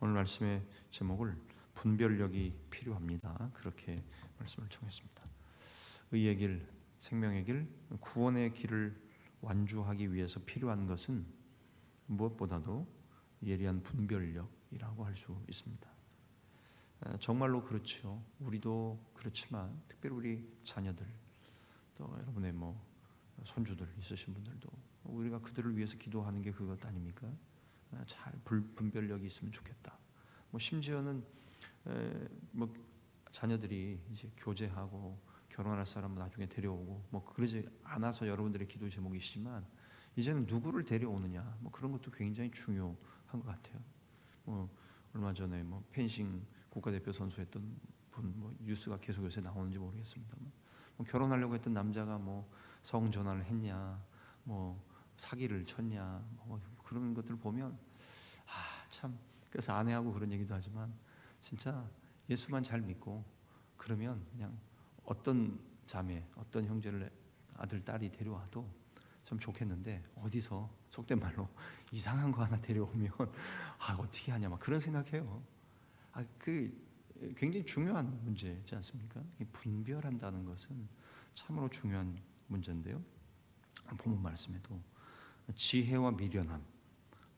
오늘 말씀의 제목을 분별력이 필요합니다. 그렇게 말씀을 정했습니다. 의의 길, 생명의 길, 구원의 길을 완주하기 위해서 필요한 것은 무엇보다도 예리한 분별력이라고 할 수 있습니다. 정말로 그렇죠. 우리도 그렇지만 특별히 우리 자녀들, 또 여러분의 손주들 있으신 분들도 우리가 그들을 위해서 기도하는 게 그것 아닙니까? 잘 분별력이 있으면 좋겠다. 심지어는 자녀들이 이제 교제하고 결혼할 사람 나중에 데려오고 그러지 않아서 여러분들의 기도 제목이시지만 이제는 누구를 데려오느냐 그런 것도 굉장히 중요한 것 같아요. 얼마 전에 펜싱 국가대표 선수했던 분 뉴스가 계속 요새 나오는지 모르겠습니다만 결혼하려고 했던 남자가 성전환을 했냐 사기를 쳤냐 그런 것들을 보면 참, 그래서 아내하고 그런 얘기도 하지만 진짜 예수만 잘 믿고 그러면 그냥 어떤 자매, 어떤 형제를 아들, 딸이 데려와도 참 좋겠는데 어디서 속된 말로 이상한 거 하나 데려오면 어떻게 하냐 그런 생각해요. 그 굉장히 중요한 문제지 않습니까? 분별한다는 것은 참으로 중요한 문제인데요. 본문 말씀에도 지혜와 미련함,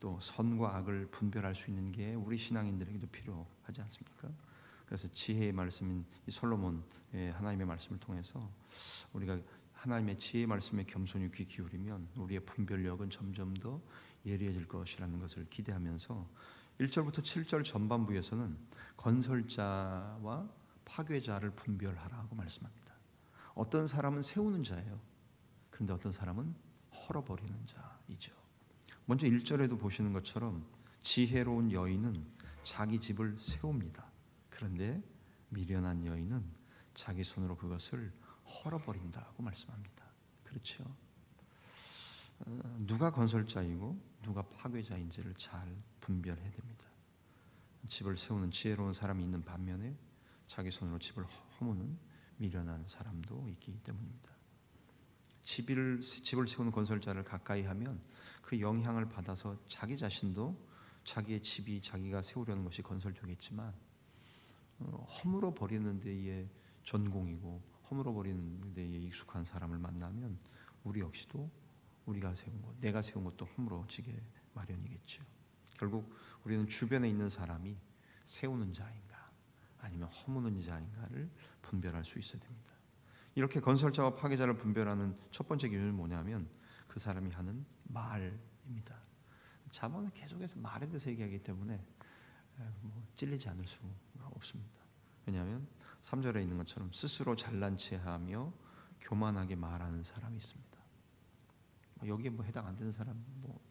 또 선과 악을 분별할 수 있는 게 우리 신앙인들에게도 필요하지 않습니까? 그래서 지혜의 말씀인 이 솔로몬의 하나님의 말씀을 통해서 우리가 하나님의 지혜의 말씀에 겸손히 귀 기울이면 우리의 분별력은 점점 더 예리해질 것이라는 것을 기대하면서 1절부터 7절 전반부에서는 건설자와 파괴자를 분별하라고 말씀합니다. 어떤 사람은 세우는 자예요. 그런데 어떤 사람은 헐어버리는 자이죠. 먼저 1절에도 보시는 것처럼 지혜로운 여인은 자기 집을 세웁니다. 그런데 미련한 여인은 자기 손으로 그것을 헐어버린다고 말씀합니다. 그렇죠? 누가 건설자이고 누가 파괴자인지를 잘 분별해야 됩니다. 집을 세우는 지혜로운 사람이 있는 반면에 자기 손으로 집을 허무는 미련한 사람도 있기 때문입니다. 집을 세우는 건설자를 가까이 하면 그 영향을 받아서 자기 자신도 자기의 집이 자기가 세우려는 것이 건설적이겠지만 허물어 버리는 데에 전공이고 허물어 버리는 데에 익숙한 사람을 만나면 우리 역시도 우리가 세운 것, 내가 세운 것도 허물어지게 마련이겠죠. 결국 우리는 주변에 있는 사람이 세우는 자인가 아니면 허무는 자인가를 분별할 수 있어야 됩니다. 이렇게 건설자와 파괴자를 분별하는 첫 번째 기준은 뭐냐면 그 사람이 하는 말입니다. 잠언은 계속해서 말에 대해서 얘기하기 때문에 찔리지 않을 수가 없습니다. 왜냐하면 3절에 있는 것처럼 스스로 잘난 체하며 교만하게 말하는 사람이 있습니다. 여기에 해당 안 되는 사람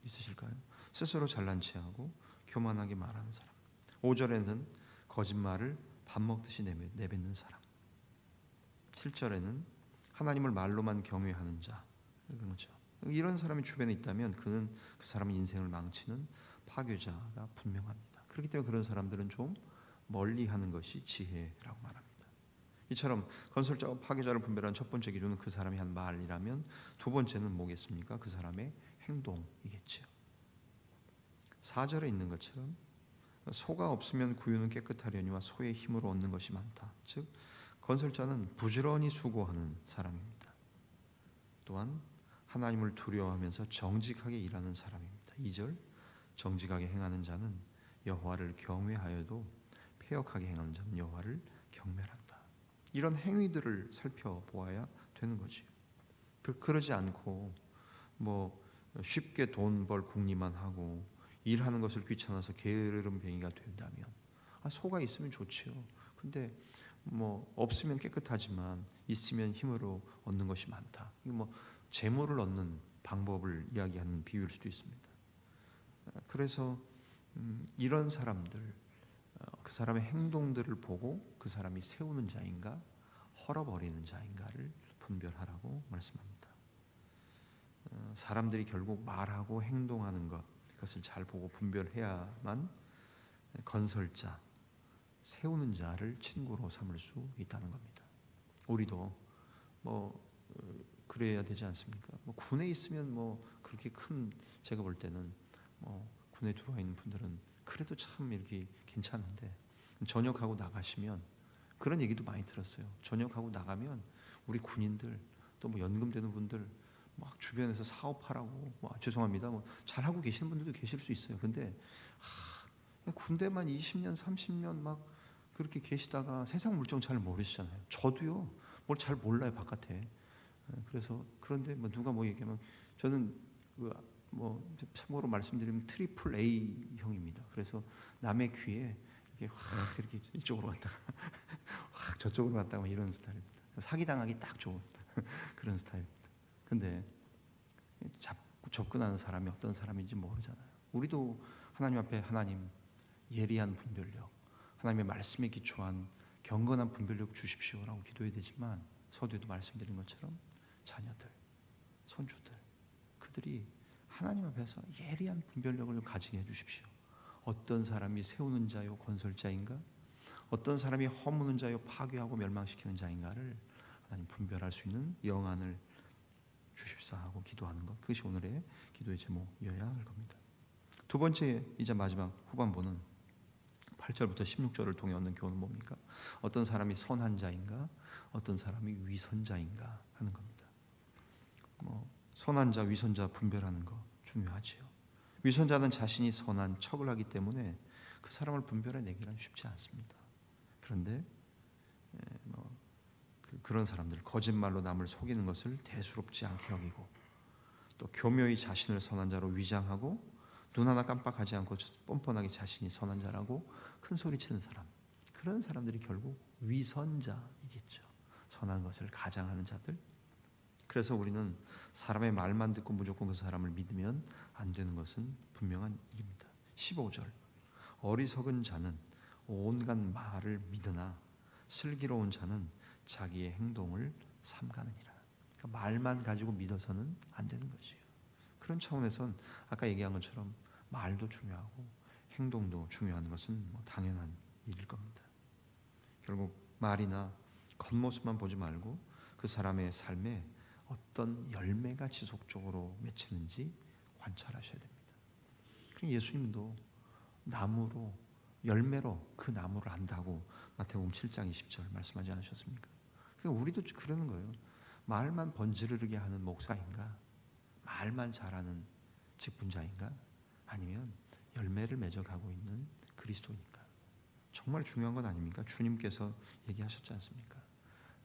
있으실까요? 스스로 잘난 체하고 교만하게 말하는 사람. 5절에는 거짓말을 밥 먹듯이 내뱉는 사람. 7절에는 하나님을 말로만 경외하는 자. 그렇죠. 이런 사람이 주변에 있다면 그 사람의 인생을 망치는 파괴자가 분명합니다. 그렇기 때문에 그런 사람들은 좀 멀리하는 것이 지혜라고 말합니다. 이처럼 건설자와 파괴자를 분별하는 첫 번째 기준은 그 사람이 한 말이라면 두 번째는 뭐겠습니까? 그 사람의 행동이겠죠. 4절에 있는 것처럼 소가 없으면 구유는 깨끗하려니와 소의 힘으로 얻는 것이 많다. 즉 건설자는 부지런히 수고하는 사람입니다. 또한 하나님을 두려워하면서 정직하게 일하는 사람입니다. 2절 정직하게 행하는 자는 여호와를 경외하여도 패역하게 행하는 자는 여호와를 경멸한다. 이런 행위들을 살펴보아야 되는 거지. 그러지 않고 쉽게 돈 벌 궁리만 하고 일하는 것을 귀찮아서 게으름뱅이가 된다면 소가 있으면 좋지요. 근데 없으면 깨끗하지만 있으면 힘으로 얻는 것이 많다. 이거 재물을 얻는 방법을 이야기하는 비유일 수도 있습니다. 그래서 이런 사람들, 그 사람의 행동들을 보고 그 사람이 세우는 자인가 헐어버리는 자인가를 분별하라고 말씀합니다. 사람들이 결국 말하고 행동하는 것, 그것을 잘 보고 분별해야만 건설자, 세우는 자를 친구로 삼을 수 있다는 겁니다. 우리도 그래야 되지 않습니까? 군에 있으면 그렇게 큰, 제가 볼 때는 군에 들어와 있는 분들은 그래도 참 이렇게 괜찮은데 전역하고 나가시면 그런 얘기도 많이 들었어요. 전역하고 나가면 우리 군인들 또 뭐 연금되는 분들 막 주변에서 사업하라고 죄송합니다. 뭐 잘하고 계시는 분들도 계실 수 있어요. 근데 군대만 20년, 30년 막 그렇게 계시다가 세상 물정 잘 모르시잖아요. 저도요. 뭘 잘 몰라요, 바깥에. 그래서 그런데 뭐 누가 뭐 얘기하면 저는 뭐 참고로 말씀드리면 트리플 A형입니다. 그래서 남의 귀에 이렇게 확 이렇게 이쪽으로 갔다가 확 저쪽으로 갔다가 이런 스타일입니다. 사기당하기 딱 좋은 그런 스타일입니다. 근데 자꾸 접근하는 사람이 어떤 사람인지 모르잖아요. 우리도 하나님 앞에 하나님 예리한 분별력, 하나님의 말씀에 기초한 경건한 분별력 주십시오라고 기도해야 되지만 서두에도 말씀드린 것처럼 자녀들, 손주들 그들이 하나님 앞에서 예리한 분별력을 가지게 해주십시오. 어떤 사람이 세우는 자요 건설자인가, 어떤 사람이 허무는 자요 파괴하고 멸망시키는 자인가를 하나님 분별할 수 있는 영안을 주십사 하고 기도하는 것, 그것이 오늘의 기도의 제목이어야 할 겁니다. 두 번째 이제 마지막 후반부는 8절부터 16절을 통해 얻는 교훈은 뭡니까? 어떤 사람이 선한 자인가, 어떤 사람이 위선자인가 하는 겁니다. 선한 자, 위선자 분별하는 거 중요하지요. 위선자는 자신이 선한 척을 하기 때문에 그 사람을 분별해내기는 쉽지 않습니다. 그런데 그런 사람들, 거짓말로 남을 속이는 것을 대수롭지 않게 여기고 또 교묘히 자신을 선한 자로 위장하고 눈 하나 깜빡하지 않고 뻔뻔하게 자신이 선한 자라고 큰 소리치는 사람, 그런 사람들이 결국 위선자이겠죠. 선한 것을 가장하는 자들. 그래서 우리는 사람의 말만 듣고 무조건 그 사람을 믿으면 안 되는 것은 분명한 일입니다. 15절 어리석은 자는 온갖 말을 믿으나 슬기로운 자는 자기의 행동을 삼가느니라. 그러니까 말만 가지고 믿어서는 안 되는 것이에요. 그런 차원에선 아까 얘기한 것처럼 말도 중요하고 행동도 중요한 것은 당연한 일일 겁니다. 결국 말이나 겉모습만 보지 말고 그 사람의 삶에 어떤 열매가 지속적으로 맺히는지 관찰하셔야 됩니다. 예수님도 나무로 열매로 그 나무를 안다고 마태복음 7장 20절 말씀하지 않으셨습니까? 그러니까 우리도 그러는 거예요. 말만 번지르르게 하는 목사인가? 말만 잘하는 직분자인가? 아니면 열매를 맺어가고 있는 그리스도인가? 정말 중요한 건 아닙니까? 주님께서 얘기하셨지 않습니까?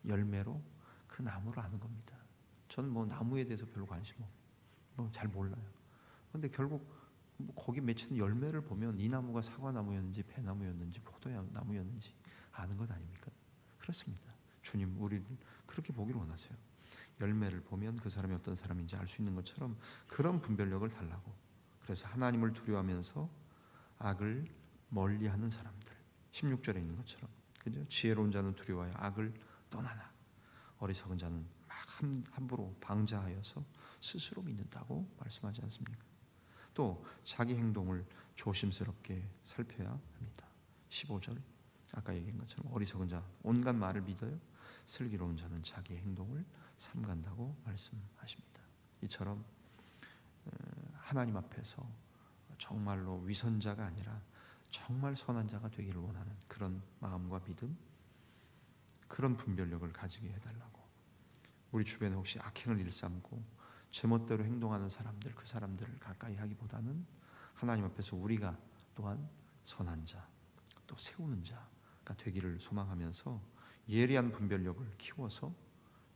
열매로 그 나무를 아는 겁니다. 저는 나무에 대해서 별로 관심 없고 잘 몰라요. 그런데 결국 거기 맺히는 열매를 보면 이 나무가 사과나무였는지 배나무였는지 포도나무였는지 아는 것 아닙니까? 그렇습니다. 주님 우리를 그렇게 보기를 원하세요. 열매를 보면 그 사람이 어떤 사람인지 알 수 있는 것처럼 그런 분별력을 달라고. 그래서 하나님을 두려워하면서 악을 멀리하는 사람들. 16절에 있는 것처럼, 그죠? 지혜로운 자는 두려워하여 악을 떠나나 어리석은 자는 막 함부로 방자하여서 스스로 믿는다고 말씀하지 않습니까? 또 자기 행동을 조심스럽게 살펴야 합니다. 15절 아까 얘기한 것처럼 어리석은 자 온갖 말을 믿어요. 슬기로운 자는 자기의 행동을 삼간다고 말씀하십니다. 이처럼 하나님 앞에서 정말로 위선자가 아니라 정말 선한 자가 되기를 원하는 그런 마음과 믿음, 그런 분별력을 가지게 해달라고. 우리 주변에 혹시 악행을 일삼고 제멋대로 행동하는 사람들, 그 사람들을 가까이 하기보다는 하나님 앞에서 우리가 또한 선한 자, 또 세우는 자가 되기를 소망하면서 예리한 분별력을 키워서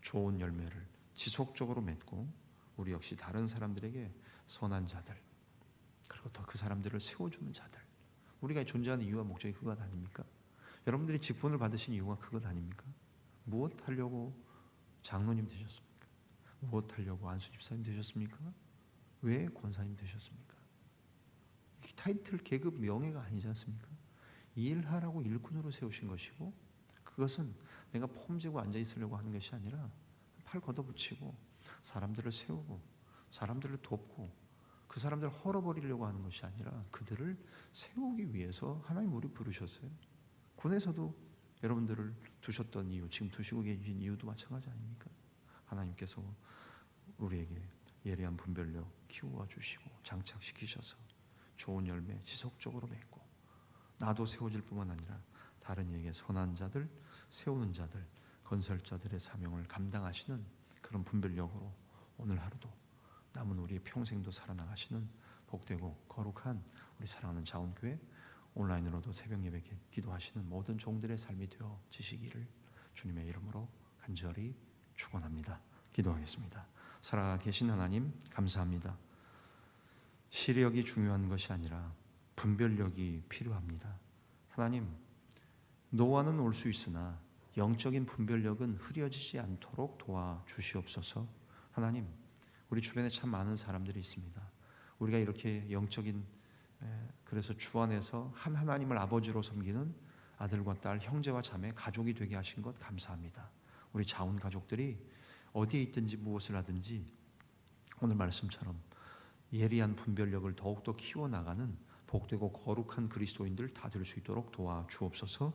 좋은 열매를 지속적으로 맺고 우리 역시 다른 사람들에게 선한 자들, 그리고 더 그 사람들을 세워주는 자들, 우리가 존재하는 이유와 목적이 그것 아닙니까? 여러분들이 직분을 받으신 이유가 그것 아닙니까? 무엇 하려고 장로님 되셨습니까? 무엇 하려고 안수 집사님 되셨습니까? 왜 권사님 되셨습니까? 타이틀, 계급, 명예가 아니지 않습니까? 일하라고 일꾼으로 세우신 것이고, 그것은 내가 폼지고 앉아있으려고 하는 것이 아니라 팔 걷어붙이고 사람들을 세우고 사람들을 돕고 그 사람들을 헐어버리려고 하는 것이 아니라 그들을 세우기 위해서 하나님 우리 부르셨어요. 군에서도 여러분들을 두셨던 이유, 지금 두시고 계신 이유도 마찬가지 아닙니까? 하나님께서 우리에게 예리한 분별력 키워 주시고 장착시키셔서 좋은 열매 지속적으로 맺고 나도 세워질 뿐만 아니라 다른 이에게 선한 자들, 세우는 자들, 건설자들의 사명을 감당하시는 그런 분별력으로 오늘 하루도 남은 우리의 평생도 살아나가시는 복되고 거룩한 우리 사랑하는 자원교회, 온라인으로도 새벽 예배 기도하시는 모든 종들의 삶이 되어지시기를 주님의 이름으로 간절히 축원합니다. 기도하겠습니다. 살아계신 하나님 감사합니다. 시력이 중요한 것이 아니라 분별력이 필요합니다. 하나님, 노화는 올 수 있으나 영적인 분별력은 흐려지지 않도록 도와주시옵소서. 하나님, 우리 주변에 참 많은 사람들이 있습니다. 우리가 이렇게 영적인 그래서 주 안에서 한 하나님을 아버지로 섬기는 아들과 딸, 형제와 자매, 가족이 되게 하신 것 감사합니다. 우리 자원 가족들이 어디에 있든지 무엇을 하든지 오늘 말씀처럼 예리한 분별력을 더욱더 키워나가는 복되고 거룩한 그리스도인들 다 될 수 있도록 도와주옵소서.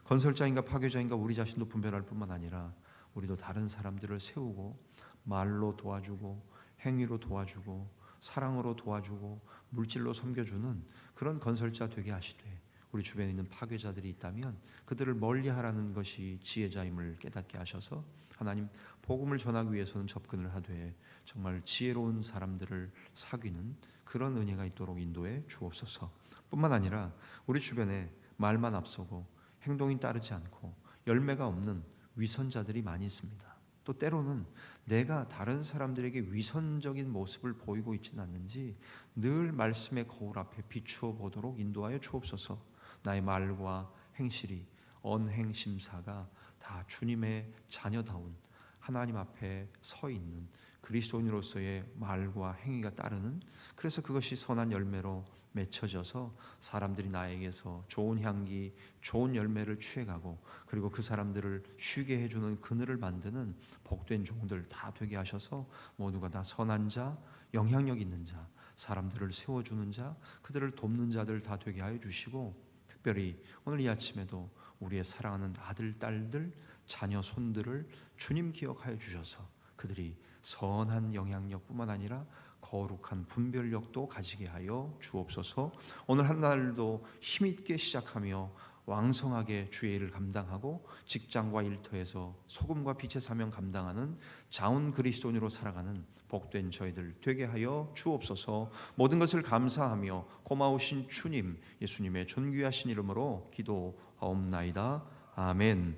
건설자인가 파괴자인가 우리 자신도 분별할 뿐만 아니라 우리도 다른 사람들을 세우고 말로 도와주고 행위로 도와주고 사랑으로 도와주고 물질로 섬겨주는 그런 건설자 되게 하시되, 우리 주변에 있는 파괴자들이 있다면 그들을 멀리하라는 것이 지혜자임을 깨닫게 하셔서 하나님, 복음을 전하기 위해서는 접근을 하되 정말 지혜로운 사람들을 사귀는 그런 은혜가 있도록 인도해 주옵소서. 뿐만 아니라 우리 주변에 말만 앞서고 행동이 따르지 않고 열매가 없는 위선자들이 많이 있습니다. 또 때로는 내가 다른 사람들에게 위선적인 모습을 보이고 있지는 않는지 늘 말씀의 거울 앞에 비추어 보도록 인도하여 주옵소서. 나의 말과 행실이 언행심사가 다 주님의 자녀다운 하나님 앞에 서 있는 그리스도인으로서의 말과 행위가 따르는, 그래서 그것이 선한 열매로 맺혀져서 사람들이 나에게서 좋은 향기, 좋은 열매를 취해가고 그리고 그 사람들을 쉬게 해주는 그늘을 만드는 복된 종들 다 되게 하셔서 모두가 다 선한 자, 영향력 있는 자, 사람들을 세워주는 자, 그들을 돕는 자들 다 되게 하여 주시고, 특별히 오늘 이 아침에도 우리의 사랑하는 아들, 딸들, 자녀, 손들을 주님 기억하여 주셔서 그들이 선한 영향력뿐만 아니라 거룩한 분별력도 가지게 하여 주옵소서. 오늘 한 날도 힘있게 시작하며 왕성하게 주의 일을 감당하고 직장과 일터에서 소금과 빛의 사명 감당하는 자운 그리스도인으로 살아가는 복된 저희들 되게 하여 주옵소서. 모든 것을 감사하며 고마우신 주님, 예수님의 존귀하신 이름으로 기도하옵나이다. 아멘.